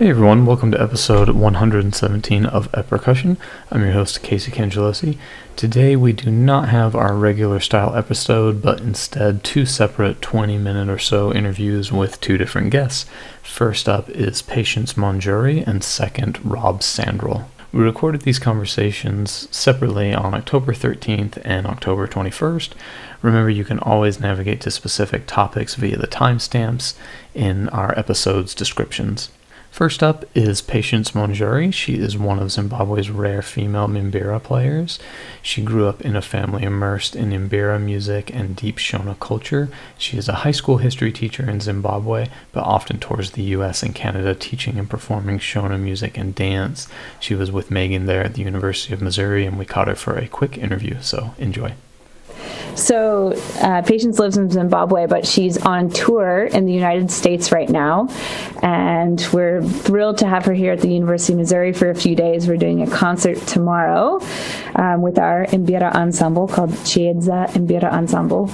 Hey everyone, welcome to episode 117 of Percussion. I'm your host, Casey Cangelosi. Today we do not have our regular style episode, but instead two separate 20-minute or so interviews with two different guests. First up is Patience Munjeri, and second, Rob Sanderl. We recorded these conversations separately on October 13th and October 21st. Remember, you can always navigate to specific topics via the timestamps in our episode's descriptions. First up is Patience Munjeri. She is one of Zimbabwe's rare female Mbira players. She grew up in a family immersed in Mbira music and deep Shona culture. She is a high school history teacher in Zimbabwe, but often tours the US and Canada teaching and performing Shona music and dance. She was with Megan there at the University of Missouri, and we caught her for a quick interview, so enjoy. So Patience lives in Zimbabwe, but she's on tour in the United States right now. And we're thrilled to have her here at the University of Missouri for a few days. We're doing a concert tomorrow with our Mbira ensemble called Chiedza Mbira Ensemble.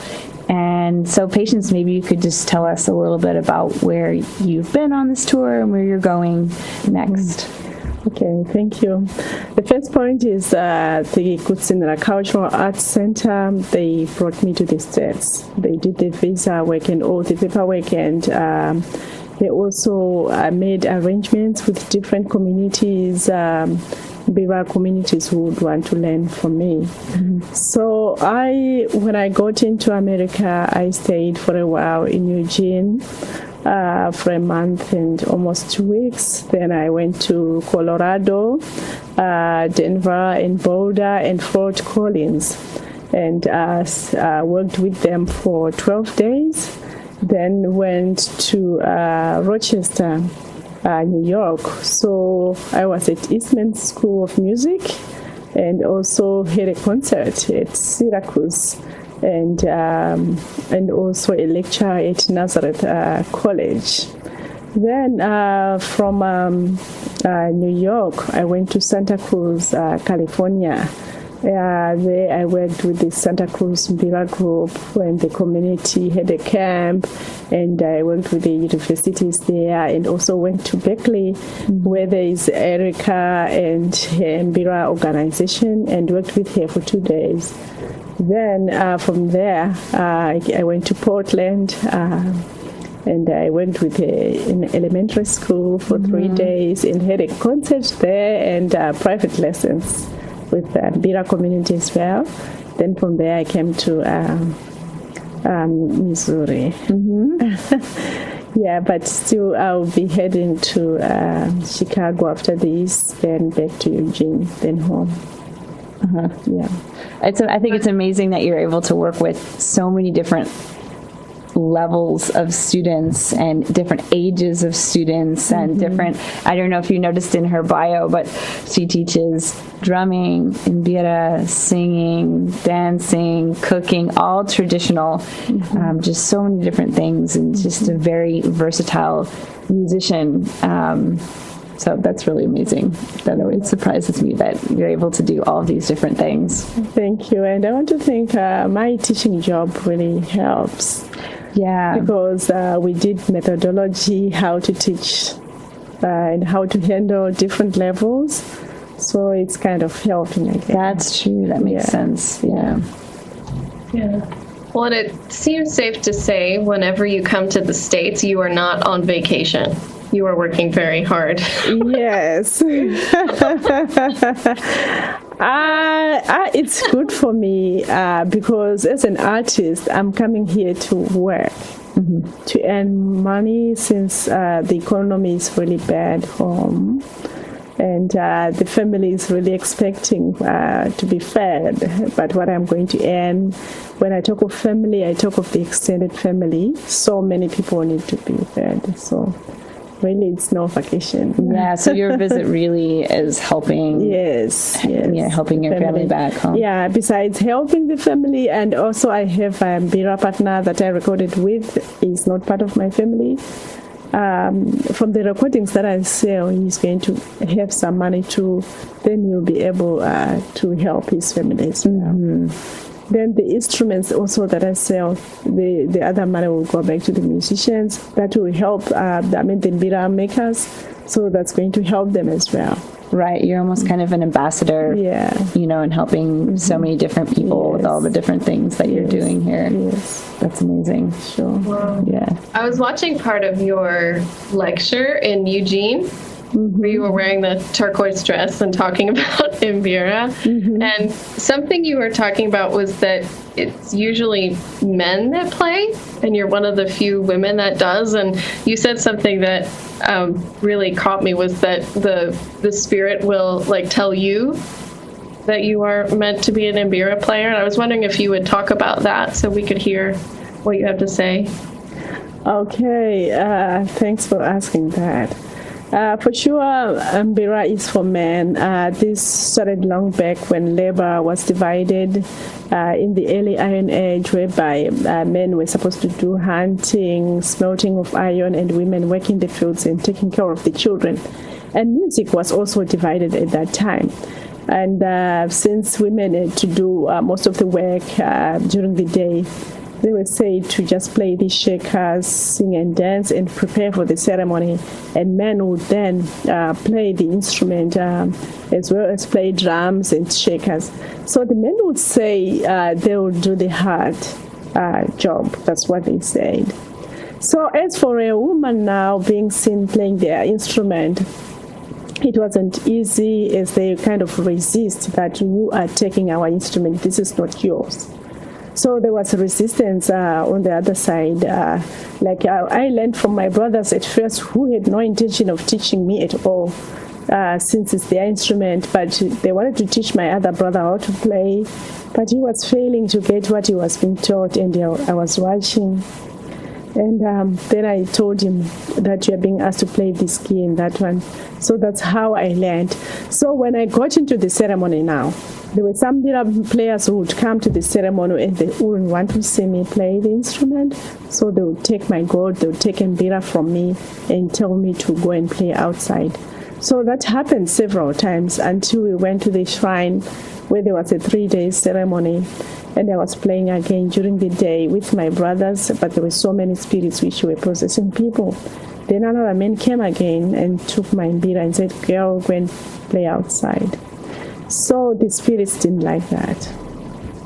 And so Patience, maybe you could just tell us a little bit about where you've been on this tour and where you're going next. Okay, thank you. The first point is the Kutsinra Cultural Arts Center. They brought me to the States. They did the visa work and all the paperwork, and they also made arrangements with different communities, Mbira communities who would want to learn from me. Mm-hmm. So when I got into America, I stayed for a while in Eugene. For a month and almost 2 weeks. Then I went to Colorado, Denver, and Boulder, and Fort Collins, and worked with them for 12 days. Then went to Rochester, New York. So I was at Eastman School of Music, and also had a concert at Syracuse. And also a lecture at Nazareth College. Then from New York, I went to Santa Cruz, California. There I worked with the Santa Cruz Mbira group when the community had a camp, and I worked with the universities there, and also went to Berkeley, where there is Erica and her Mbira organization, and worked with her for 2 days. Then from there, I went to Portland, and I went with in elementary school for 3 days, and had a concert there and private lessons with Mbira community as well. Then from there, I came to Missouri. Mm-hmm. Yeah, but still, I'll be heading to Chicago after this, then back to Eugene, then home. Yeah. I think it's amazing that you're able to work with so many different levels of students and different ages of students and different, I don't know if you noticed in her bio, but she teaches drumming, Mbira, singing, dancing, cooking, all traditional, just so many different things, and just a very versatile musician. So that's really amazing. That always surprises me that you're able to do all these different things. Thank you. And I want to think my teaching job really helps. Yeah. Because we did methodology, how to teach and how to handle different levels. So it's kind of helping, I guess. That's true. That makes sense. Yeah. Well, and it seems safe to say whenever you come to the States, you are not on vacation. You are working very hard. Yes. It's good for me because as an artist, I'm coming here to work, to earn money, since the economy is really bad home. And the family is really expecting to be fed. But what I'm going to earn, when I talk of family, I talk of the extended family. So many people need to be fed. So really, it's no vacation. Yeah, so your visit really is helping. Yes. Yeah, helping your family back home. Yeah, besides helping the family, and also I have a Mbira partner that I recorded with. He's not part of my family. From the recordings that I sell, he's going to have some money too. Then he'll be able to help his family as well. Then the instruments also that I sell, the other money will go back to the musicians. That will help, the Mbira makers. So that's going to help them as well. Right, you're almost kind of an ambassador, Yeah. And helping so many different people with all the different things that you're doing here. Yes. That's amazing. Sure. Wow. Yeah. I was watching part of your lecture in Eugene, where you were wearing the turquoise dress and talking about Mbira. And something you were talking about was that it's usually men that play, and you're one of the few women that does. And you said something that really caught me, was that the spirit will tell you that you are meant to be an Mbira player. And I was wondering if you would talk about that so we could hear what you have to say. Okay, thanks for asking that. For sure, Mbira is for men. This started long back when labor was divided in the early Iron Age, whereby men were supposed to do hunting, smelting of iron, and women working the fields and taking care of the children. And music was also divided at that time. And since women had to do most of the work during the day, they were said to just play the shakers, sing and dance, and prepare for the ceremony. And men would then play the instrument as well as play drums and shakers. So the men would say they would do the hard job. That's what they said. So as for a woman now being seen playing their instrument, it wasn't easy, as they kind of resist that you are taking our instrument, this is not yours. So there was resistance on the other side. I learned from my brothers at first, who had no intention of teaching me at all, since it's their instrument, but they wanted to teach my other brother how to play, but he was failing to get what he was being taught, and I was watching. And then I told him that you're being asked to play this key and that one. So that's how I learned. So when I got into the ceremony now, there were some Mbira players who would come to the ceremony and they wouldn't want to see me play the instrument. So they would take my gold, they would take Mbira from me and tell me to go and play outside. So that happened several times until we went to the shrine where there was a 3-day ceremony. And I was playing again during the day with my brothers, but there were so many spirits which were possessing people. Then another man came again and took my Mbira and said, girl, go and play outside. So the spirits didn't like that.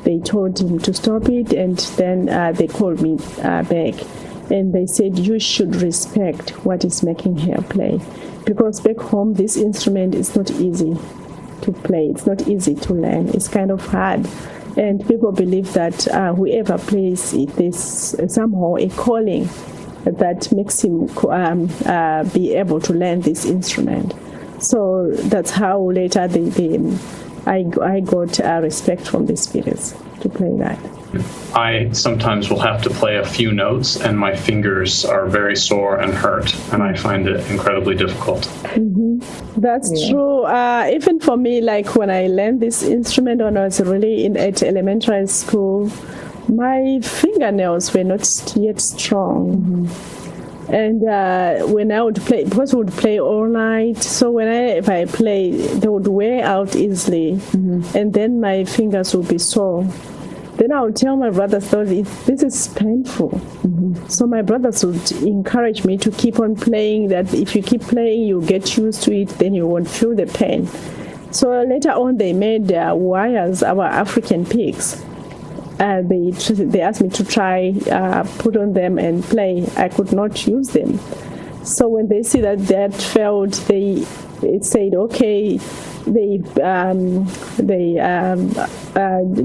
They told him to stop it, and then they called me back. And they said, you should respect what is making her play. Because back home, this instrument is not easy to play. It's not easy to learn. It's kind of hard. And people believe that whoever plays it, there's somehow a calling that makes him be able to learn this instrument. So that's how later I got respect from the spirits to play that. I sometimes will have to play a few notes and my fingers are very sore and hurt, and I find it incredibly difficult. Mm-hmm. That's true. Even for me, like when I learned this instrument when I was really at elementary school, my fingernails were not yet strong. Mm-hmm. And when I would play, because we would play all night, so if I play, they would wear out easily, and then my fingers would be sore. Then I would tell my brothers, this is painful. Mm-hmm. So my brothers would encourage me to keep on playing, that if you keep playing, you get used to it, then you won't feel the pain. So later on, they made wires, our African picks. They asked me to try, put on them and play. I could not use them. So when they see that failed, they said, okay. They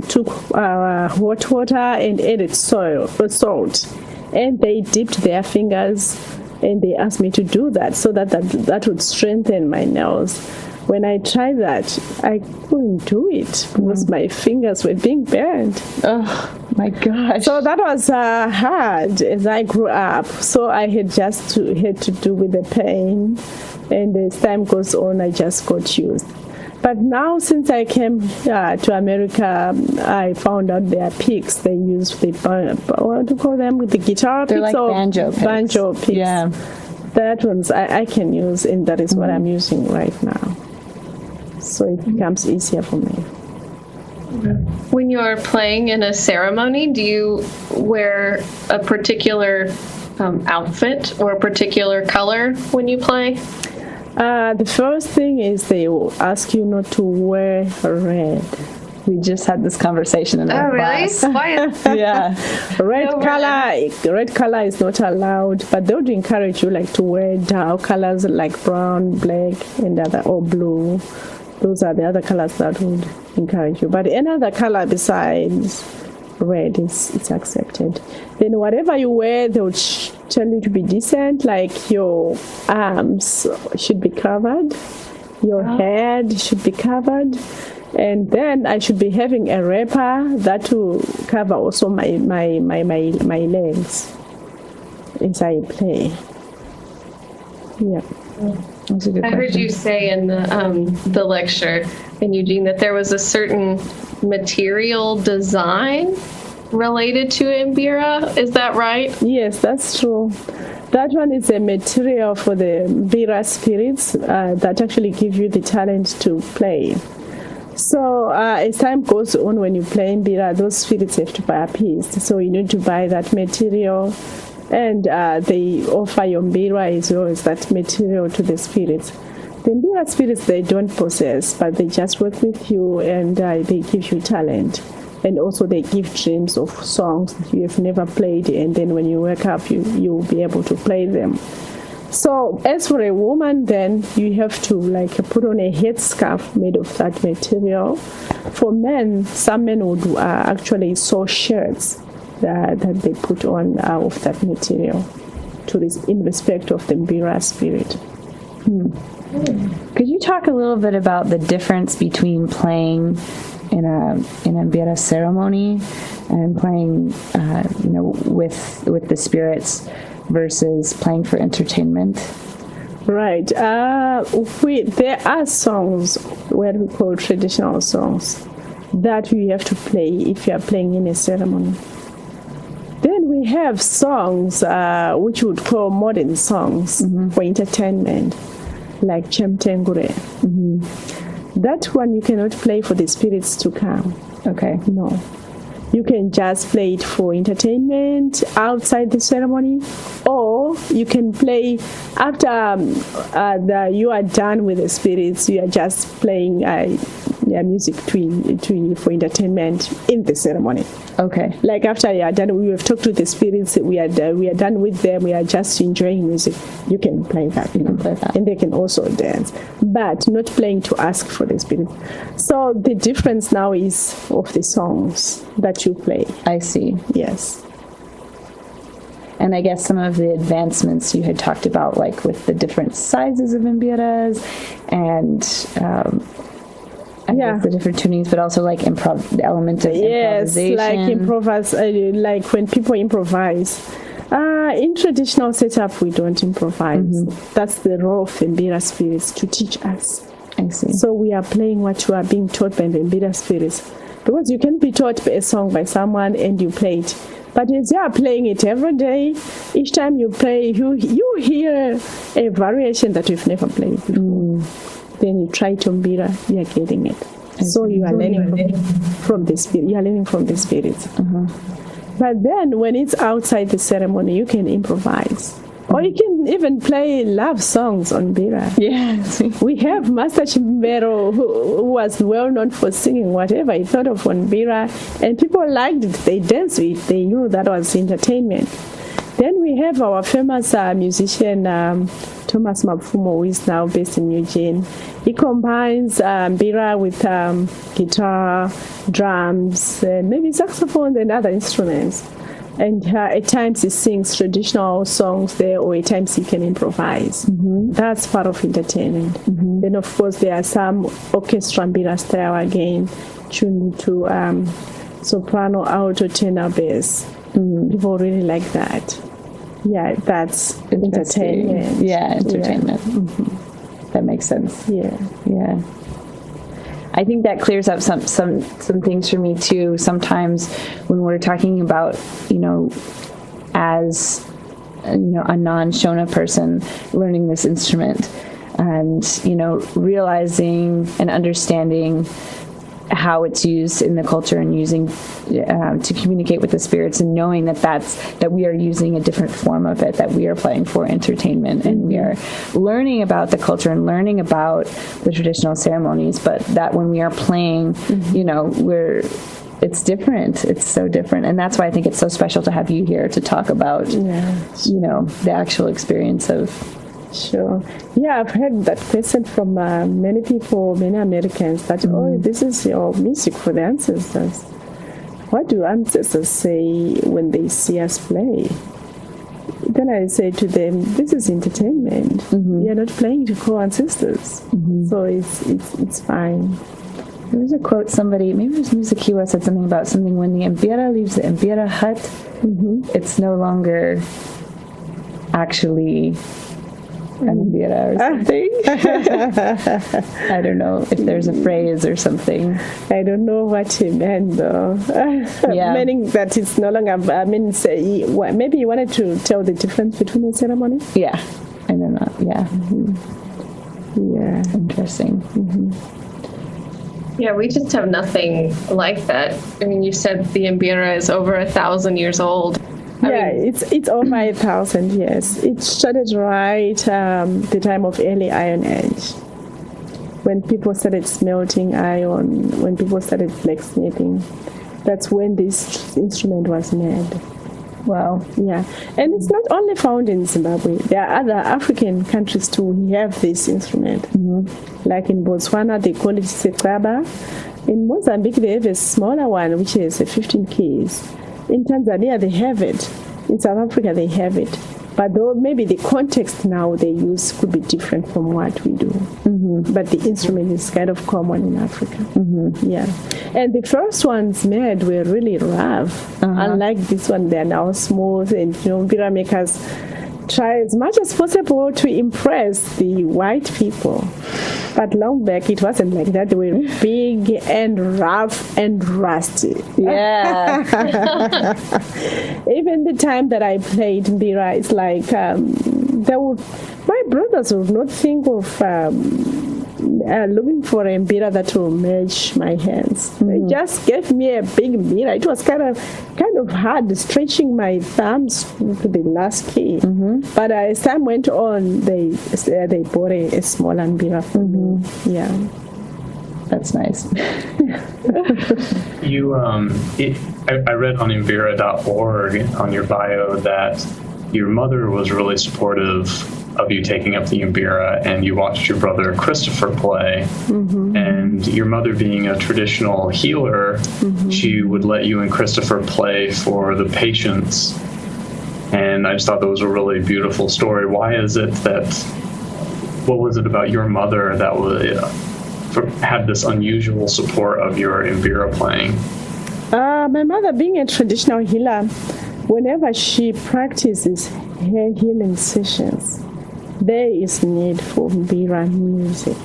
took hot water and added salt, and they dipped their fingers, and they asked me to do that so that would strengthen my nails. When I tried that, I couldn't do it because my fingers were being burned. Oh my gosh! So that was hard as I grew up. So I had to do with the pain, and as time goes on, I just got used. But now, since I came to America, I found out there are picks. They use what do you call them? With the guitar picks? They're like banjo picks. Banjo picks. Yeah. That ones I can use, and that is what I'm using right now. So it becomes easier for me. When you're playing in a ceremony, do you wear a particular outfit or a particular color when you play? The first thing is they will ask you not to wear red. We just had this conversation in our class. Why? Yeah. Red color is not allowed, but they would encourage you like to wear dark colors like brown, black, and or blue. Those are the other colors that would encourage you. But any other color besides red it's accepted. Then whatever you wear, they would tell you to be decent, like your arms should be covered, your head should be covered, and then I should be having a wrapper that will cover also my legs as I play. Yeah. That's a good I heard question. you say in the lecture in Eugene that there was a certain material design related to Mbira. Is that right? Yes, that's true. That one is a material for the Mbira spirits that actually give you the talent to play. So as time goes on, when you play Mbira, those spirits have to buy a piece. So you need to buy that material, and they offer your Mbira as well as that material to the spirits. The Mbira spirits, they don't possess, but they just work with you, and they give you talent. And also they give dreams of songs that you have never played, and then when you wake up, you'll be able to play them. So as for a woman, then you have to like put on a headscarf made of that material. For men, some men would actually sew shirts that they put on of that material in respect of the Mbira spirit. Could you talk a little bit about the difference between playing in a Mbira ceremony and playing, with the spirits versus playing for entertainment? Right. There are songs, what we call traditional songs, that you have to play if you are playing in a ceremony. Then we have songs which we would call modern songs for entertainment, like Chemtengure. That one you cannot play for the spirits to come. Okay. No. You can just play it for entertainment outside the ceremony, or you can play after you are done with the spirits. You are just playing music for entertainment in the ceremony. Okay. Like after you are done, we have talked to the spirits. We are done with them. We are just enjoying music. You can play that. You can play that, and they can also dance, but not playing to ask for the spirit. So the difference now is of the songs that you play. I see. Yes. And I guess some of the advancements you had talked about, like with the different sizes of Mbiras and the different tunings, but also like the element of improvisation. Yes, like when people improvise. In traditional setup, we don't improvise. That's the role of the Mbira spirits, to teach us. I see. So we are playing what you are being taught by the Mbira spirits. Because you can be taught a song by someone and you play it. But as you are playing it every day, each time you play, you hear a variation that you've never played before. Then you try to Mbira, you are getting it. So you are learning from the spirit. You are learning from the spirits. But then when it's outside the ceremony, you can improvise. Or you can even play love songs on Mbira. Yes. We have Master Chimbero, who was well known for singing whatever he thought of on Mbira, and people liked it. They danced with it. They knew that was entertainment. Then we have our famous musician, Thomas Mapfumo, who is now based in Eugene. He combines Mbira with guitar, drums, and maybe saxophone and other instruments. And at times he sings traditional songs there, or at times he can improvise. That's part of entertainment. Then, of course, there are some orchestra Mbira style again, tuned to soprano, alto, tenor, bass. People really like that. Yeah, that's entertainment. Yeah, entertainment. That makes sense. Yeah. I think that clears up some things for me too. Sometimes when we're talking about, as a non-Shona person learning this instrument, and realizing and understanding how it's used in the culture and using to communicate with the spirits, and knowing that we are using a different form of it, that we are playing for entertainment, and we are learning about the culture and learning about the traditional ceremonies, but that when we are playing, it's different. It's so different. And that's why I think it's so special to have you here to talk about, the actual experience of. Sure. Yeah, I've heard that question from many people, many Americans, that, this is your music for the ancestors. What do ancestors say when they see us play? Then I say to them, this is entertainment. You're not playing to call ancestors. So it's fine. There was a quote, maybe it was Musakiwa said something about something, when the Mbira leaves the Mbira hut, it's no longer actually an Mbira or something. I don't know if there's a phrase or something. I don't know what he meant though. Meaning that it's no longer, maybe you wanted to tell the difference between the ceremony? Yeah, I don't know, yeah. Yeah. Interesting. Yeah, we just have nothing like that. I mean, you said the Mbira is over 1,000 years old. It's over 1,000 years. It started right the time of early Iron Age, when people started smelting iron, when people started blacksmithing. That's when this instrument was made. Wow. Yeah. And it's not only found in Zimbabwe. There are other African countries too who have this instrument. Like in Botswana, they call it sekaba. In Mozambique, they have a smaller one, which is 15 keys. In Tanzania, they have it. In South Africa, they have it. But though maybe the context now they use could be different from what we do. But the instrument is kind of common in Africa. Yeah. And the first ones made were really rough. Unlike this one, they're now smooth, and Mbira makers try as much as possible to impress the white people. But long back, it wasn't like that. They were big and rough and rusty. Yeah. Even the time that I played Mbira, it's like my brothers would not think of looking for a Mbira that will match my hands. They just gave me a big Mbira. It was kind of hard stretching my thumbs to the last key. But as time went on, they bought a smaller Mbira for me. Yeah. That's nice. I read on Mbira.org on your bio that your mother was really supportive of you taking up the Mbira, and you watched your brother Christopher play. And your mother, being a traditional healer, she would let you and Christopher play for the patients. And I just thought that was a really beautiful story. Why is it what was it about your mother that had this unusual support of your Mbira playing? My mother, being a traditional healer, whenever she practices her healing sessions, there is need for Mbira music.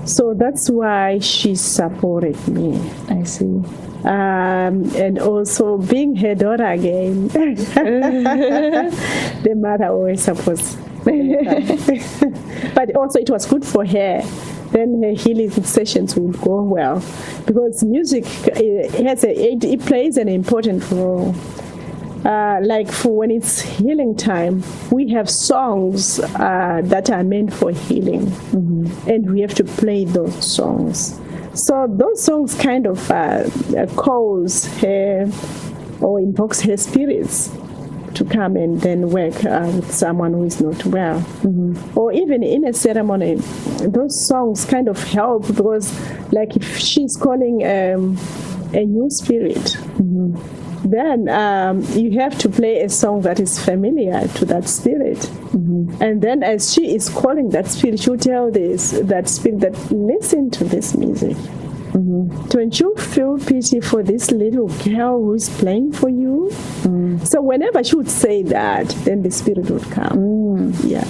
So that's why she supported me. I see. And also, being her daughter again, the mother always supports. But also, it was good for her. Then her healing sessions would go well, because music it plays an important role. Like for when it's healing time, we have songs that are meant for healing, and we have to play those songs. So those songs kind of calls her or invokes her spirits to come and then work with someone who is not well. Or even in a ceremony, those songs kind of help, because like if she's calling a new spirit, then you have to play a song that is familiar to that spirit. And then as she is calling that spirit, she'll tell that spirit that listen to this music. Don't you feel pity for this little girl who's playing for you? So whenever she would say that, then the spirit would come. Yeah.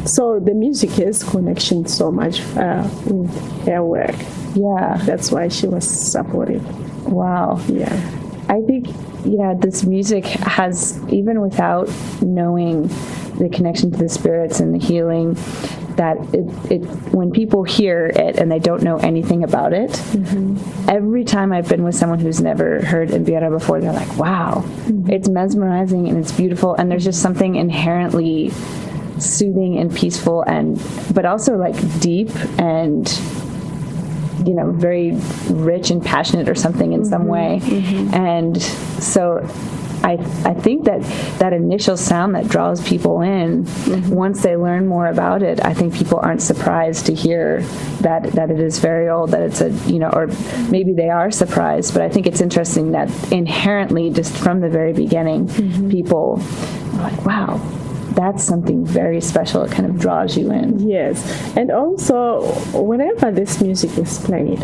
So the music has connection so much with her work. Yeah. That's why she was supportive. Wow. Yeah. I think, this music has, even without knowing the connection to the spirits and the healing, that when people hear it and they don't know anything about it, every time I've been with someone who's never heard Mbira before, they're like, wow, it's mesmerizing and it's beautiful, and there's just something inherently soothing and peaceful, but also like deep and very rich and passionate or something in some way. And so I think that initial sound that draws people in, once they learn more about it, I think people aren't surprised to hear that it is very old, that it's or maybe they are surprised, but I think it's interesting that inherently, just from the very beginning, people are like, wow, that's something very special. It kind of draws you in. Yes. And also, whenever this music is played,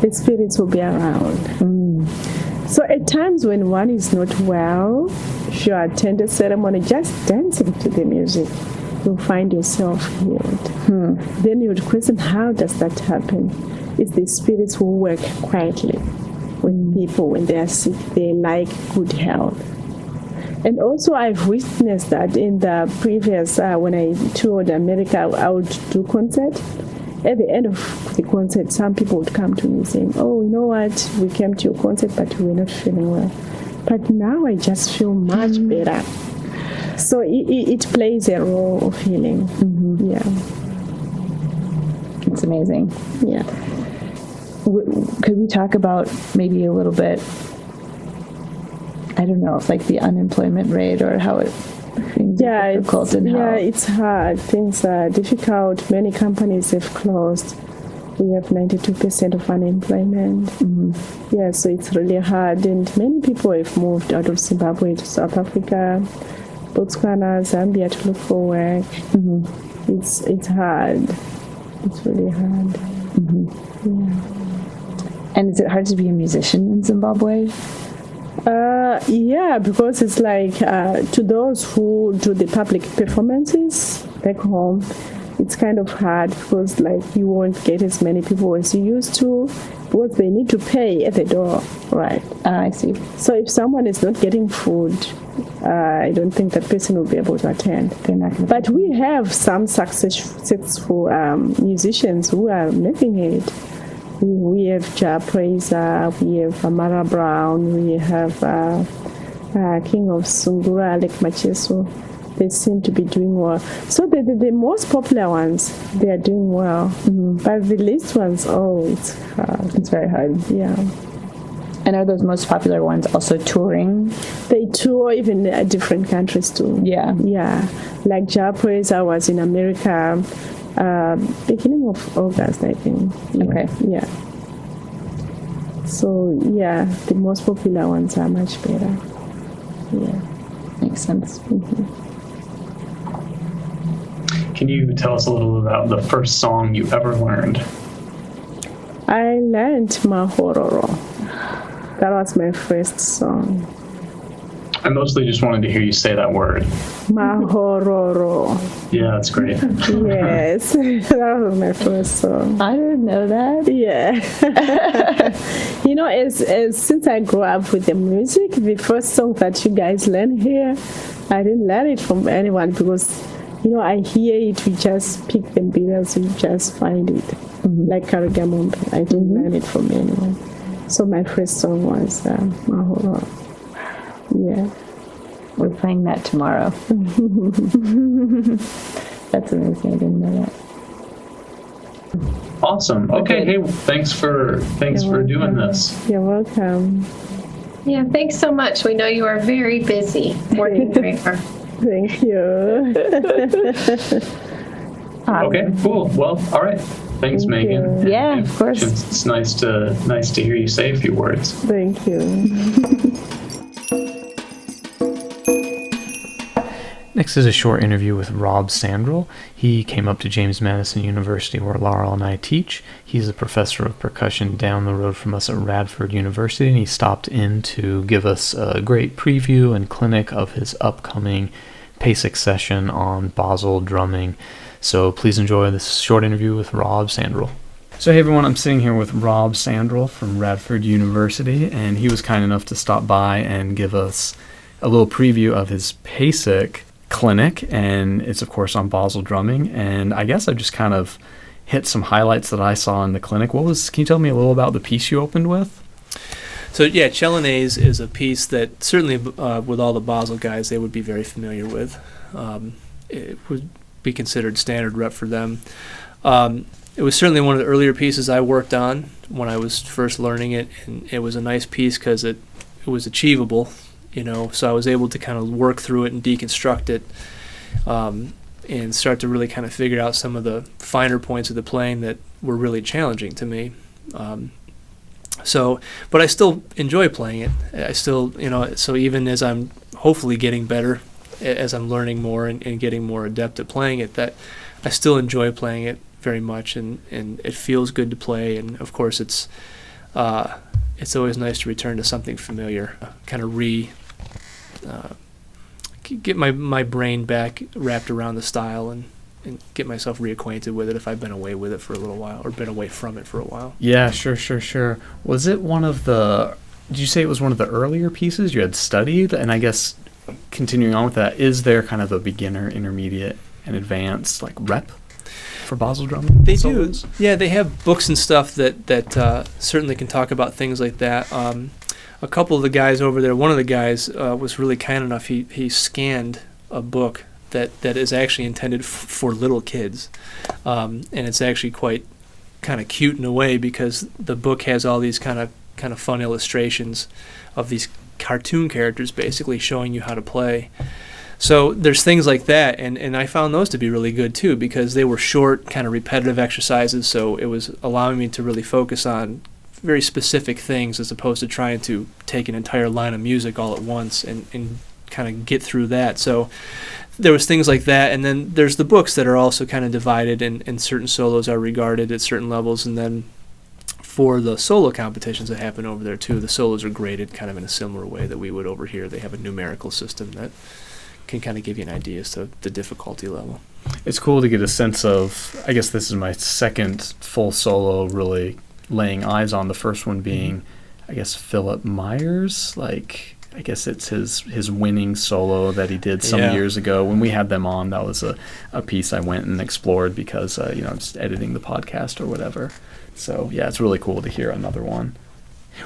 the spirits will be around. So at times when one is not well, if you attend a ceremony, just dancing to the music, you'll find yourself healed. Then you would question, how does that happen? It's the spirits who work quietly with people when they are sick, they like good health. And also I've witnessed that in the previous, when I toured America, I would do concert. At the end of the concert, some people would come to me saying, oh, you know what, we came to your concert, but we were not feeling well. But now I just feel much better. So it plays a role of healing. Yeah. It's amazing. Yeah. Could we talk about maybe a little bit, I don't know, if like the unemployment rate or how things are difficult and how... Yeah, it's hard. Things are difficult. Many companies have closed. We have 92% of unemployment. Yeah, so it's really hard. And many people have moved out of Zimbabwe to South Africa, Botswana, Zambia to look for work. It's hard. It's really hard. Yeah. And is it hard to be a musician in Zimbabwe? Yeah, because it's like to those who do the public performances back home, it's kind of hard because like you won't get as many people as you used to because they need to pay at the door, right? I see. So if someone is not getting food, I don't think that person will be able to attend. They're not gonna But we have some successful musicians who are making it. We have Ja Praiser, we have Amara Brown, we have King of Sungura, Alec Macheso. They seem to be doing well. So the most popular ones, they are doing well. But the least ones, it's hard. It's very hard. Yeah. And are those most popular ones also touring? They tour even at different countries too. Yeah. Yeah. Like Ja Praiser was in America beginning of August, I think. Yeah. Okay. Yeah. So, yeah, the most popular ones are much better. Yeah. Makes sense. Can you tell us a little about the first song you ever learned? I learned Mahororo. That was my first song. I mostly just wanted to hear you say that word. Mahororo. Yeah, that's great. Yes, that was my first song. I didn't know that. Yeah. As since I grew up with the music, the first song that you guys learn here, I didn't learn it from anyone because, I hear it, we just pick the Mbiras, we just find it. Like Karigamombe, I didn't learn it from anyone. So my first song was Mahororo. Yeah. We're playing that tomorrow. That's amazing. I didn't know that. Awesome. Okay. Hey, thanks for doing this. You're welcome. Yeah, thanks so much. We know you are very busy working very hard. Thank you. Okay, cool. Well, all right. Thanks, Megan. you. Yeah, of course. It's nice to hear you say a few words. Thank you. Next is a short interview with Rob Sanderl. He came up to James Madison University where Laurel and I teach. He's a professor of percussion down the road from us at Radford University, and he stopped in to give us a great preview and clinic of his upcoming PASIC session on Basel drumming. So please enjoy this short interview with Rob Sanderl. So hey everyone, I'm sitting here with Rob Sanderl from Radford University, and he was kind enough to stop by and give us a little preview of his PASIC clinic, and it's of course on Basel drumming. And I guess I just kind of hit some highlights that I saw in the clinic. Can you tell me a little about the piece you opened with? So yeah, Celanesen is a piece that certainly with all the Basel guys they would be very familiar with. It would be considered standard rep for them. It was certainly one of the earlier pieces I worked on when I was first learning it, and it was a nice piece because it was achievable, so I was able to kind of work through it and deconstruct it, and start to really kind of figure out some of the finer points of the playing that were really challenging to me. But I still enjoy playing it. I still, so even as I'm hopefully getting better, as I'm learning more and getting more adept at playing it, that I still enjoy playing it very much, and it feels good to play. And of course, it's always nice to return to something familiar, kind of get my brain back wrapped around the style and get myself reacquainted with it if I've been away with it for a little while or been away from it for a while. Yeah, sure. Was it did you say it was one of the earlier pieces you had studied? And I guess continuing on with that, is there kind of a beginner, intermediate, and advanced rep for Basel drumming? They do. Yeah, they have books and stuff that certainly can talk about things like that. A couple of the guys over there, one of the guys was really kind enough. He scanned a book that is actually intended for little kids, and it's actually quite kind of cute in a way because the book has all these kind of fun illustrations of these cartoon characters basically showing you how to play. So there's things like that, and I found those to be really good too because they were short, kind of repetitive exercises, so it was allowing me to really focus on very specific things as opposed to trying to take an entire line of music all at once and kind of get through that. So there was things like that, and then there's the books that are also kind of divided, and certain solos are regarded at certain levels, and then for the solo competitions that happen over there too, the solos are graded kind of in a similar way that we would over here. They have a numerical system that can kind of give you an idea as to the difficulty level. It's cool to get a sense of, I guess this is my second full solo really laying eyes on, the first one being, I guess, Philip Myers, I guess it's his winning solo that he did some years ago. When we had them on, that was a piece I went and explored because, I'm just editing the podcast or whatever. So, yeah, it's really cool to hear another one.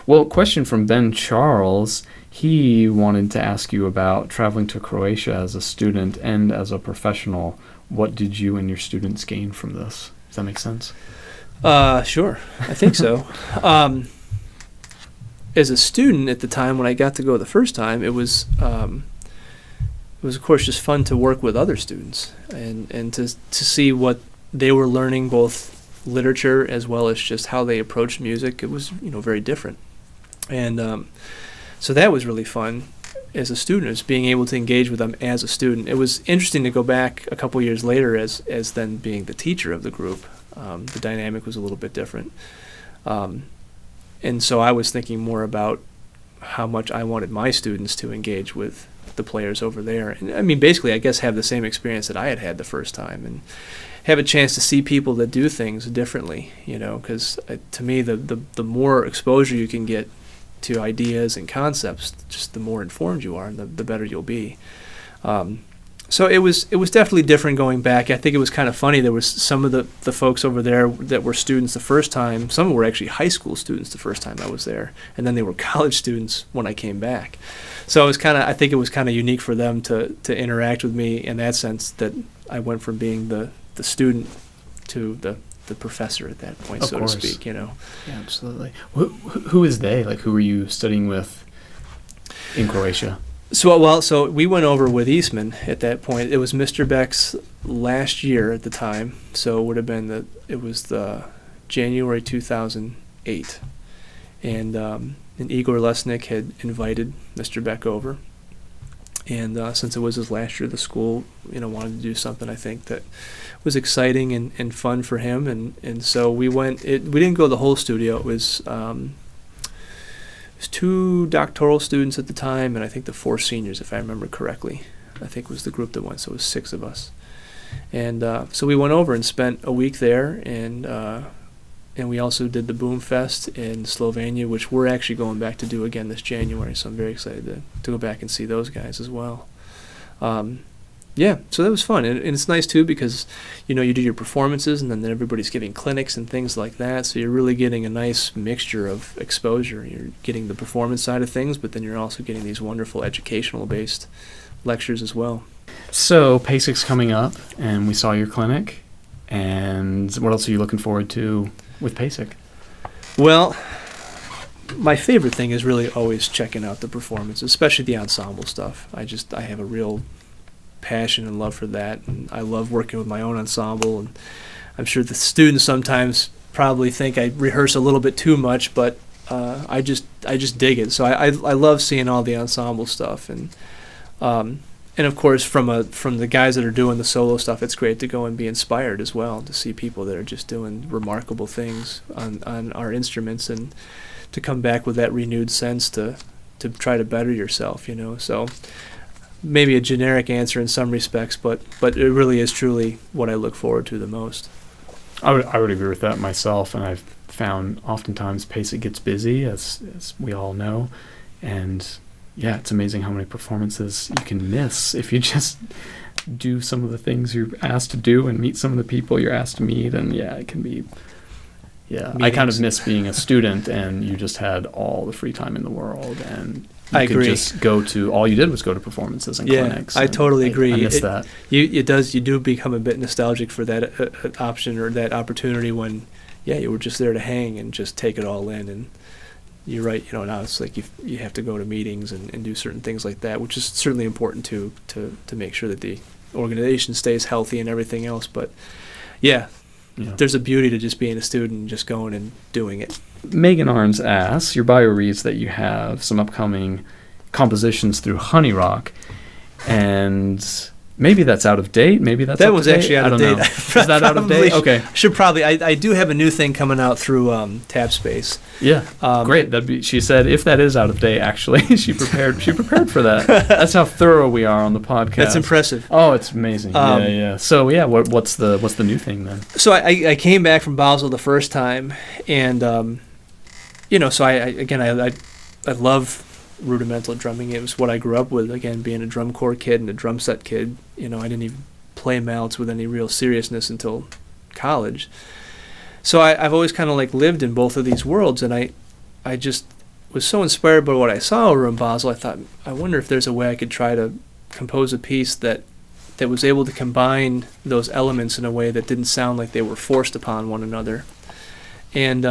Well, question from Ben Charles. He wanted to ask you about traveling to Croatia as a student and as a professional. What did you and your students gain from this? Does that make sense? Sure. I think so. As a student at the time when I got to go the first time, it was of course just fun to work with other students and to see what they were learning, both literature as well as just how they approached music. It was very different, and so that was really fun as a student, is being able to engage with them as a student. It was interesting to go back a couple years later as then being the teacher of the group. The dynamic was a little bit different. And so I was thinking more about how much I wanted my students to engage with the players over there. And I mean, basically, I guess have the same experience that I had the first time and have a chance to see people that do things differently, because to me, the more exposure you can get to ideas and concepts, just the more informed you are and the better you'll be. So it was definitely different going back. I think it was kind of funny. There was some of the folks over there that were students the first time. Some were actually high school students the first time I was there, and then they were college students when I came back. So I think it was kind of unique for them to interact with me in that sense, that I went from being the student to the professor at that point, of course. To speak. Yeah, absolutely. Who is they? Who were you studying with in Croatia? So we went over with Eastman at that point. It was Mr. Beck's last year at the time, so it would have been the January 2008, and Igor Lesnick had invited Mr. Beck over, and since it was his last year of the school, wanted to do something I think that was exciting and fun for him, and so we went. We didn't go the whole studio. It was 2 doctoral students at the time, and I think the 4 seniors, if I remember correctly. I think was the group that went, so it was 6 of us. And so we went over and spent a week there, and we also did the Boom Fest in Slovenia, which we're actually going back to do again this January, so I'm very excited to go back and see those guys as well. Yeah, so that was fun, and it's nice too because, you know, you do your performances, and then everybody's giving clinics and things like that. So you're really getting a nice mixture of exposure. You're getting the performance side of things, but then you're also getting these wonderful educational-based lectures as well. So PASIC's coming up, and we saw your clinic. And what else are you looking forward to with PASIC? Well, my favorite thing is really always checking out the performance, especially the ensemble stuff. I have a real passion and love for that, and I love working with my own ensemble, and I'm sure the students sometimes probably think I rehearse a little bit too much, but I just dig it. So I love seeing all the ensemble stuff, and of course from the guys that are doing the solo stuff, it's great to go and be inspired as well, to see people that are just doing remarkable things on our instruments, and to come back with that renewed sense to try to better yourself, you know. So maybe a generic answer in some respects, but it really is truly what I look forward to the most. I would agree with that myself, and I've found oftentimes PASIC gets busy, as we all know, and yeah, it's amazing how many performances you can miss if you just do some of the things you're asked to do and meet some of the people you're asked to meet, and yeah, it can be. Yeah, I kind of miss being a student, and you just had all the free time in the world, and you could just go to, all you did was go to performances and clinics. I totally agree. I miss that. You do become a bit nostalgic for that option or that opportunity when, you were just there to hang and just take it all in. And you're right, you know, now it's like you have to go to meetings and do certain things like that, which is certainly important to make sure that the organization stays healthy and everything else. But yeah. There's a beauty to just being a student and just going and doing it. Megan Arns asks, your bio reads that you have some upcoming compositions through Honey Rock, and maybe that's out of date. Maybe that's that was actually out of date. Is that out of date? Okay. Should probably. I do have a new thing coming out through Tap Space. Yeah. Great. That'd be. She said if that is out of date, actually, she prepared for that. That's how thorough we are on the podcast. That's impressive. Oh, it's amazing. Yeah. So yeah, what's the new thing then? So I came back from Basel the first time, and so I love rudimental drumming. It was what I grew up with, again, being a drum corps kid and a drum set kid. You know, I didn't even play mallets with any real seriousness until college. So I've always kind of like lived in both of these worlds, and I just was so inspired by what I saw over in Basel. I thought, I wonder if there's a way I could try to compose a piece that was able to combine those elements in a way that didn't sound like they were forced upon one another. And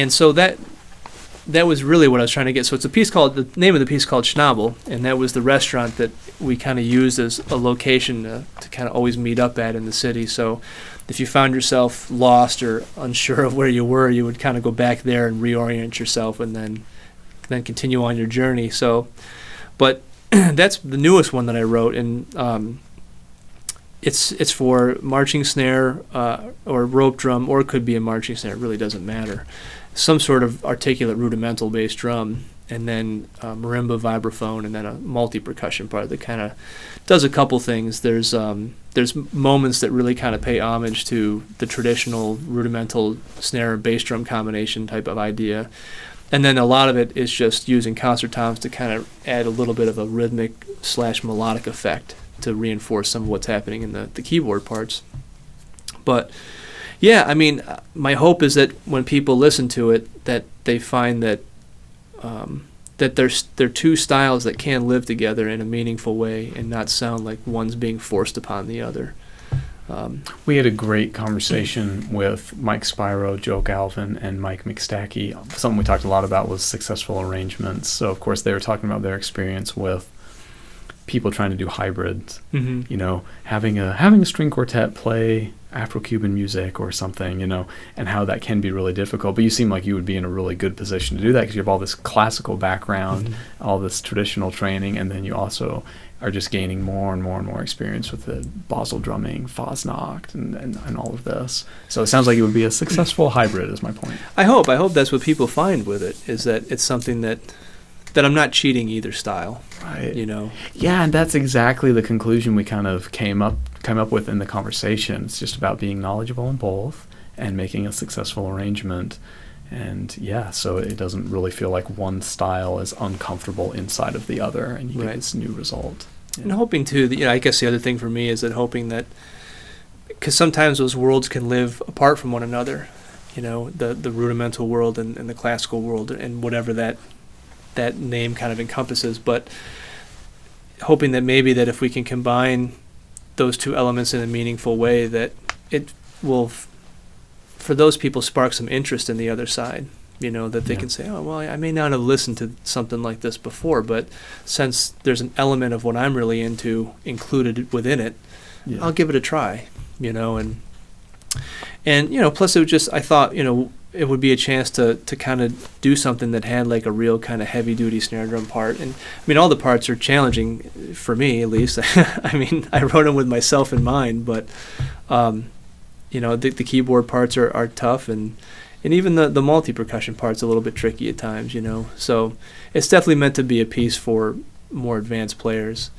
so that was really what I was trying to get. So it's the name of the piece called Schnabel, and that was the restaurant that we kind of used as a location to kind of always meet up at in the city. So if you found yourself lost or unsure of where you were, you would kind of go back there and reorient yourself, and then continue on your journey. So, but that's the newest one that I wrote, and it's for marching snare or rope drum, or it could be a marching snare. It really doesn't matter. Some sort of articulate rudimental bass drum, and then marimba vibraphone, and then a multi-percussion part that kind of does a couple things. There's moments that really kind of pay homage to the traditional rudimental snare bass drum combination type of idea, and then a lot of it is just using concert toms to kind of add a little bit of a rhythmic / melodic effect to reinforce some of what's happening in the keyboard parts. But yeah, I mean, my hope is that when people listen to it, that they find that that they're two styles that can live together in a meaningful way and not sound like one's being forced upon the other. We had a great conversation with Mike Spiro, Joe Galvin, and Mike McStackey. Something we talked a lot about was successful arrangements. So, of course, they were talking about their experience with people trying to do hybrids. Mm-hmm. You know, having a string quartet play Afro-Cuban music or something, you know, and how that can be really difficult. But you seem like you would be in a really good position to do that because you have all this classical background, mm-hmm. all this traditional training, and then you also are just gaining more and more and more experience with the Basel drumming, Fasnacht, and all of this. So it sounds like it would be a successful hybrid, is my point. I hope that's what people find with it, is that it's something that I'm not cheating either style. Right. You know? Yeah, and that's exactly the conclusion we kind of came up with in the conversation. It's just about being knowledgeable in both and making a successful arrangement. And yeah, so it doesn't really feel like one style is uncomfortable inside of the other, and you get this new result. And hoping to, I guess the other thing for me is that hoping that, because sometimes those worlds can live apart from one another, the rudimental world and the classical world and whatever that name kind of encompasses, but hoping that maybe that if we can combine those two elements in a meaningful way, that it will, for those people, spark some interest in the other side. That they can say, oh, well, I may not have listened to something like this before, but since there's an element of what I'm really into included within it, I'll give it a try, and plus it was just, I thought, it would be a chance to kind of do something that had like a real kind of heavy duty snare drum part. And I mean, all the parts are challenging for me, at least. I mean, I wrote them with myself in mind, but, the keyboard parts are tough, and even the multi-percussion part's a little bit tricky at times, So it's definitely meant to be a piece for more advanced players.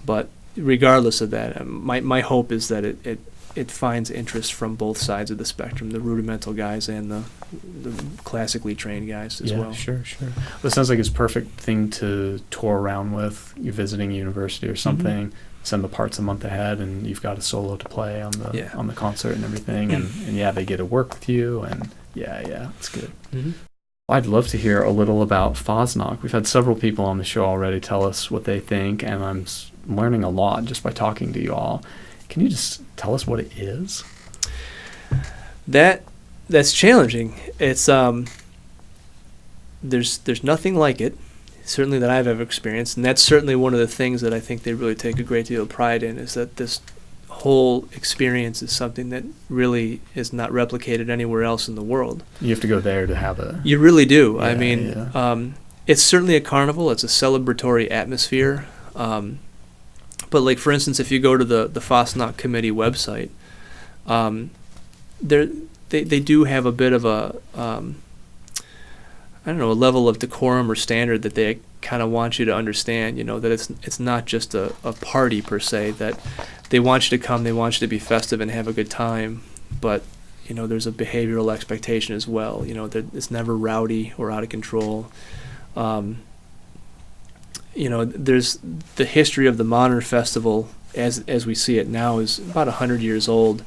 But regardless of that, my hope is that it finds interest from both sides of the spectrum, the rudimental guys and the classically trained guys as well. Sure. Well, it sounds like it's a perfect thing to tour around with. You're visiting a university or something, send the parts a month ahead, and you've got a solo to play on the concert and everything. And they get to work with you, and it's good. I'd love to hear a little about Fasnacht. We've had several people on the show already tell us what they think, and I'm learning a lot just by talking to you all. Can you just tell us what it is? That's challenging. It's there's nothing like it, certainly that I've ever experienced, and that's certainly one of the things that I think they really take a great deal of pride in, is that this whole experience is something that really is not replicated anywhere else in the world. You have to go there to have it. You really do. I mean, it's certainly a carnival. It's a celebratory atmosphere. But like, for instance, if you go to the Fasnacht committee website, they do have a bit of a a level of decorum or standard that they kind of want you to understand, that it's not just a party per se, that they want you to come, they want you to be festive and have a good time, but, there's a behavioral expectation as well, that it's never rowdy or out of control. There's the history of the modern festival as we see it now is about 100 years old,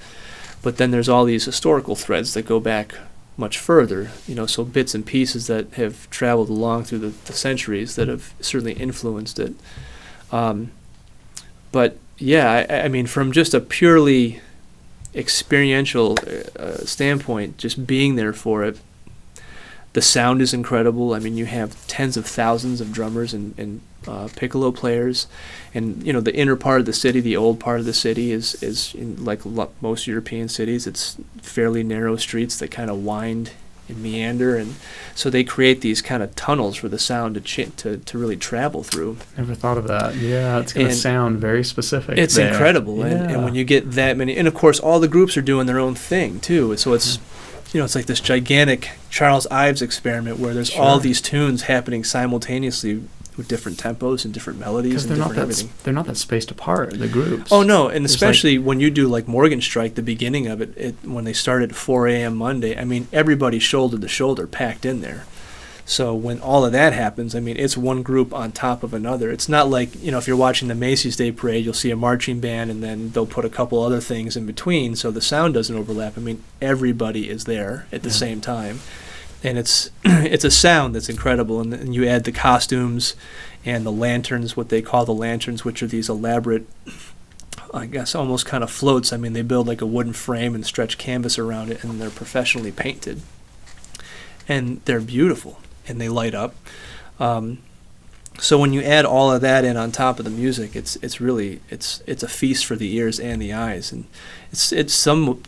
but then there's all these historical threads that go back much further, so bits and pieces that have traveled along through the centuries that have certainly influenced it. But I mean, from just a purely experiential standpoint, just being there for it, the sound is incredible. I mean, you have tens of thousands of drummers and piccolo players, and the inner part of the city, the old part of the city, is in, like most European cities, it's fairly narrow streets that kind of wind and meander, and so they create these kind of tunnels for the sound to really travel through. Never thought of that. Yeah, it's going to sound very specific. It's there. Incredible, and when you get that many, and of course all the groups are doing their own thing too, so it's it's like this gigantic Charles Ives experiment where there's all these tunes happening simultaneously with different tempos and different melodies and different everything. They're not that spaced apart, the groups. Oh, no, and especially when you do like Morgenstreich, the beginning of it, when they started at 4 a.m. Monday, I mean, everybody's shoulder to shoulder packed in there. So when all of that happens, I mean, it's one group on top of another. It's not like, if you're watching the Macy's Day Parade, you'll see a marching band and then they'll put a couple other things in between so the sound doesn't overlap. I mean, everybody is there at the same time. And it's a sound that's incredible. And you add the costumes and the lanterns, what they call the lanterns, which are these elaborate, I guess, almost kind of floats. I mean, they build like a wooden frame and stretch canvas around it, and they're professionally painted. And they're beautiful. And they light up. So when you add all of that in on top of the music, it's a feast for the ears and the eyes, and at some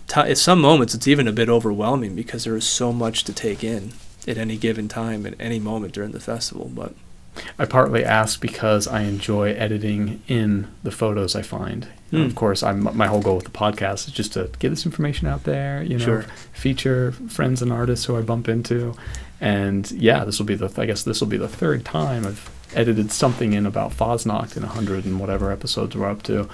moments it's even a bit overwhelming because there is so much to take in at any given time at any moment during the festival. But I partly ask because I enjoy editing in the photos I find. Of course, my whole goal with the podcast is just to get this information out there, feature friends and artists who I bump into. And this will be the third time I've edited something in about Fasnacht in 100 and whatever episodes we're up to.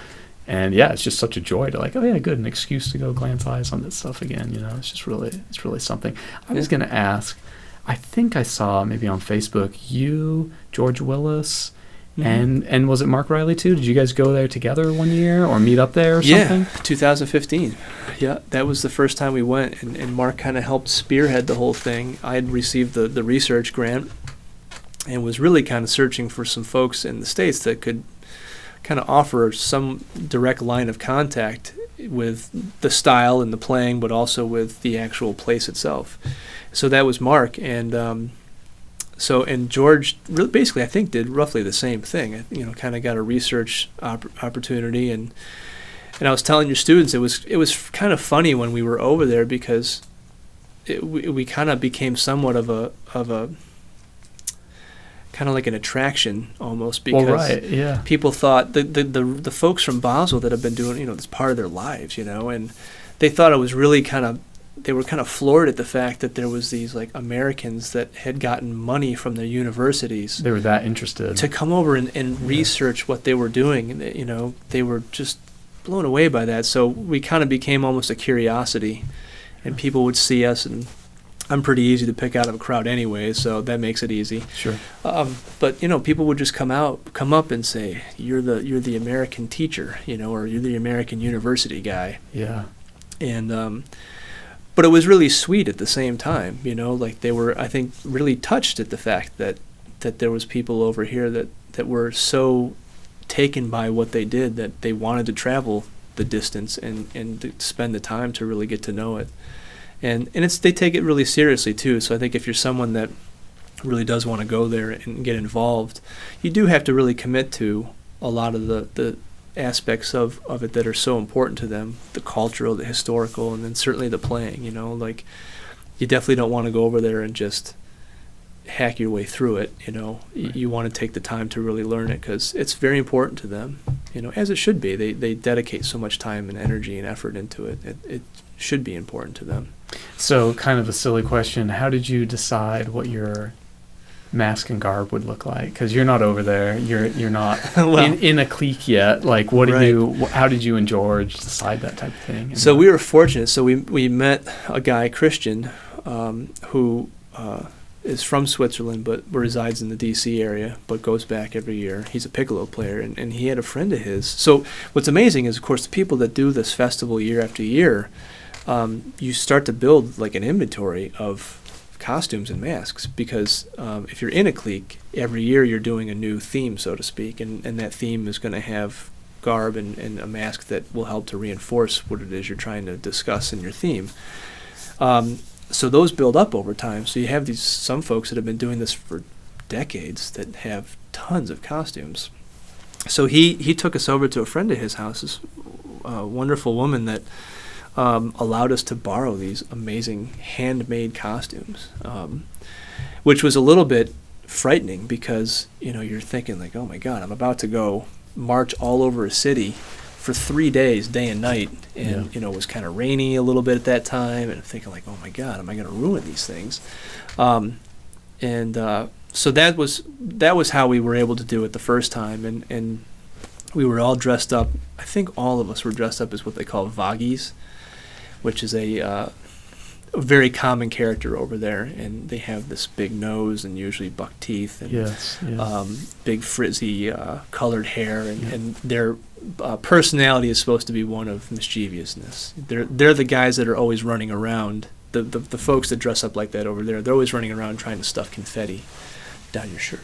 And it's just such a joy to good, an excuse to go glance eyes on this stuff again, it's really something. I was going to ask, I think I saw maybe on Facebook, you, George Willis, And was it Mark Riley too? Did you guys go there together one year or meet up there or something? Yeah, 2015. Yeah, that was the first time we went, and Mark kind of helped spearhead the whole thing. I had received the research grant and was really kind of searching for some folks in the States that could kind of offer some direct line of contact with the style and the playing, but also with the actual place itself. So that was Mark, and George really basically, I think, did roughly the same thing. Kind of got a research opportunity, and I was telling your students it was kind of funny when we were over there because we kind of became somewhat of a kind of like an attraction almost, because people thought the folks from Basel that have been doing this part of their lives, and they thought it was really they were kind of floored at the fact that there was these like Americans that had gotten money from their universities. They were that interested to come over and research what they were doing. And they were just blown away by that. So we kind of became almost a curiosity, and people would see us, and I'm pretty easy to pick out of a crowd anyway, so that makes it easy. Sure. But people would just come up and say, "You're the American teacher," or "You're the American university guy." Yeah. And but it was really sweet at the same time, like they were, I think, really touched at the fact that there was people over here that were so taken by what they did that they wanted to travel the distance and to spend the time to really get to know it. And they take it really seriously too. So I think if you're someone that really does want to go there and get involved, you do have to really commit to a lot of the aspects of it that are so important to them, the cultural, the historical, and then certainly the playing. Like you definitely don't want to go over there and just hack your way through it. You want to take the time to really learn it, because it's very important to them, as it should be. They dedicate so much time and energy and effort into it. It should be important to them. So, kind of a silly question, how did you decide what your mask and garb would look like? Because you're not over there, you're not well, in a clique yet. Like, what right. did you? How did you and George decide that type of thing? So we were fortunate. So we met a guy, Christian, who is from Switzerland but resides in the D.C. area, but goes back every year. He's a piccolo player, and he had a friend of his. So what's amazing is, of course, the people that do this festival year after year, you start to build like an inventory of costumes and masks, because if you're in a clique, every year you're doing a new theme, so to speak, and that theme is going to have garb and a mask that will help to reinforce what it is you're trying to discuss in your theme. So those build up over time. So you have some folks that have been doing this for decades that have tons of costumes. So he took us over to a friend of his house, this wonderful woman that allowed us to borrow these amazing handmade costumes, which was a little bit frightening, because you're thinking like, oh my God, I'm about to go march all over a city for 3 days, day and night, and it was kind of rainy a little bit at that time, and I'm thinking like, oh my God, am I going to ruin these things? So that was how we were able to do it the first time, and we were all dressed up. I think all of us were dressed up as what they call vagis, which is a very common character over there, and they have this big nose and usually buck teeth and big frizzy colored hair, and their personality is supposed to be one of mischievousness. They're the guys that are always running around. The folks that dress up like that over there, they're always running around trying to stuff confetti down your shirt.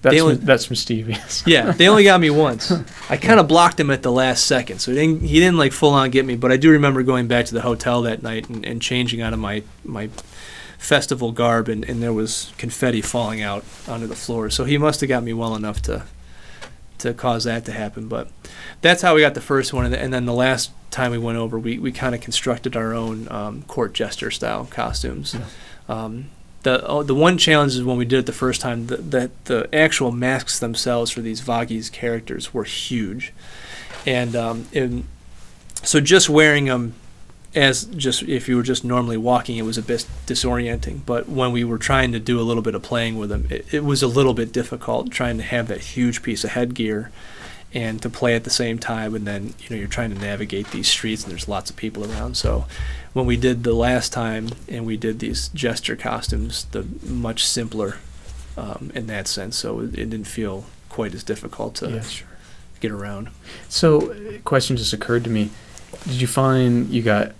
That's mischievous. Yeah, they only got me once. I kind of blocked him at the last second, so he didn't like full on get me. But I do remember going back to the hotel that night and changing out of my festival garb, and there was confetti falling out onto the floor. So he must have got me well enough to cause that to happen. But that's how we got the first one, and then the last time we went over, we kind of constructed our own court jester style costumes. Yeah. The one challenge is when we did it the first time, that the actual masks themselves for these Vagis characters were huge, and so just wearing them as just if you were just normally walking, it was a bit disorienting. But when we were trying to do a little bit of playing with them, it was a little bit difficult trying to have that huge piece of headgear and to play at the same time, and then you're trying to navigate these streets and there's lots of people around. So when we did the last time and we did these jester costumes, the much simpler in that sense. So it didn't feel quite as difficult to get around. So, a question just occurred to me. Did you find you got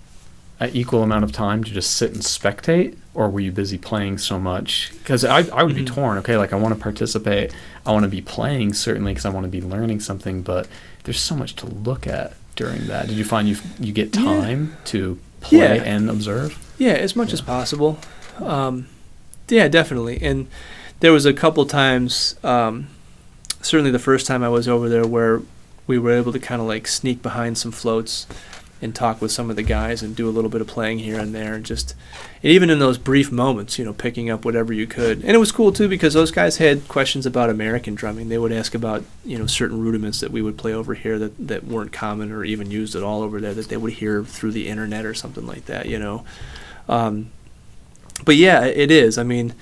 an equal amount of time to just sit and spectate, or were you busy playing so much? Because I would be torn. Okay, like I want to participate, I want to be playing certainly because I want to be learning something, but there's so much to look at during that. Did you find you get time to play and observe? Yeah, as much as possible. Yeah, definitely. And there was a couple times, certainly the first time I was over there, where we were able to kind of like sneak behind some floats and talk with some of the guys and do a little bit of playing here and there, and just even in those brief moments, picking up whatever you could. And it was cool too because those guys had questions about American drumming. They would ask about certain rudiments that we would play over here that weren't common or even used at all over there, that they would hear through the internet or something like that. But yeah, it is. I mean,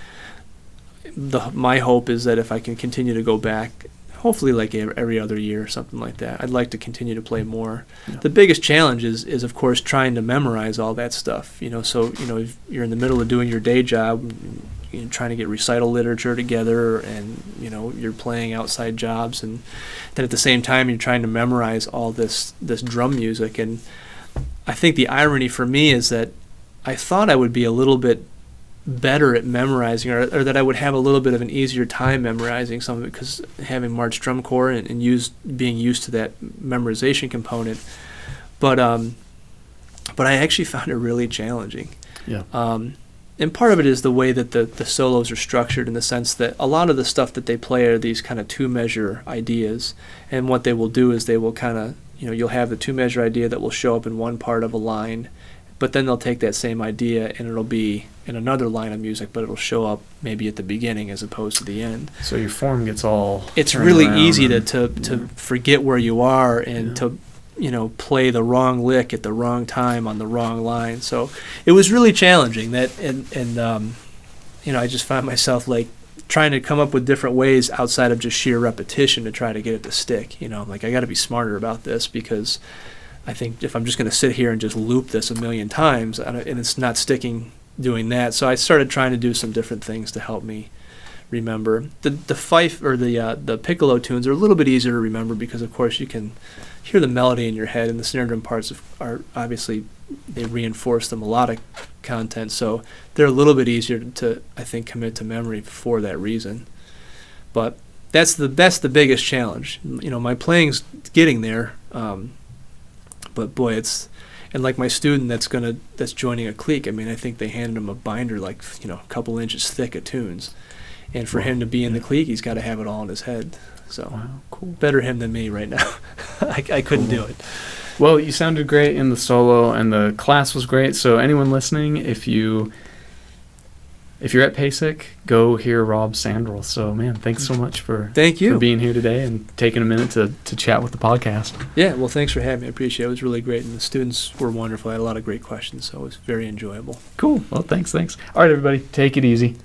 my hope is that if I can continue to go back, hopefully like every other year or something like that, I'd like to continue to play more. Yeah. The biggest challenge is of course trying to memorize all that stuff. So if you're in the middle of doing your day job, trying to get recital literature together, and you're playing outside jobs, and then at the same time you're trying to memorize all this drum music. And I think the irony for me is that I thought I would be a little bit better at memorizing, or that I would have a little bit of an easier time memorizing some of it, because having marched drum corps and being used to that memorization component. But I actually found it really challenging. Yeah. And part of it is the way that the solos are structured, in the sense that a lot of the stuff that they play are these kind of 2-measure ideas, and what they will do is they will kind of, you'll have the 2-measure idea that will show up in one part of a line, but then they'll take that same idea and it'll be in another line of music, but it'll show up maybe at the beginning as opposed to the end. So your form gets all... It's really easy to forget where you are and to play the wrong lick at the wrong time on the wrong line. So it was really challenging. I just found myself like trying to come up with different ways outside of just sheer repetition to try to get it to stick. Like I got to be smarter about this, because I think if I'm just going to sit here and just loop this a million times and it's not sticking doing that. So I started trying to do some different things to help me remember. The fife or the piccolo tunes are a little bit easier to remember, because of course you can hear the melody in your head, and the snare drum parts are obviously, they reinforce the melodic content, so they're a little bit easier to, I think, commit to memory for that reason. But that's the biggest challenge. My playing's getting there. But boy, and like my student that's joining a clique, I mean, I think they handed him a binder like, a couple inches thick of tunes. And for him to be in the clique, he's got to have it all in his head. So wow, cool. Better him than me right now. I couldn't do it. Well, you sounded great in the solo, and the class was great. So anyone listening, if you're at PASIC, go hear Rob Sanderl. So, man, thanks so much for being here today and taking a minute to chat with the podcast. Yeah, well, thanks for having me. I appreciate it. It was really great, and the students were wonderful. I had a lot of great questions, so it was very enjoyable. Cool. Well, thanks. All right, everybody, take it easy.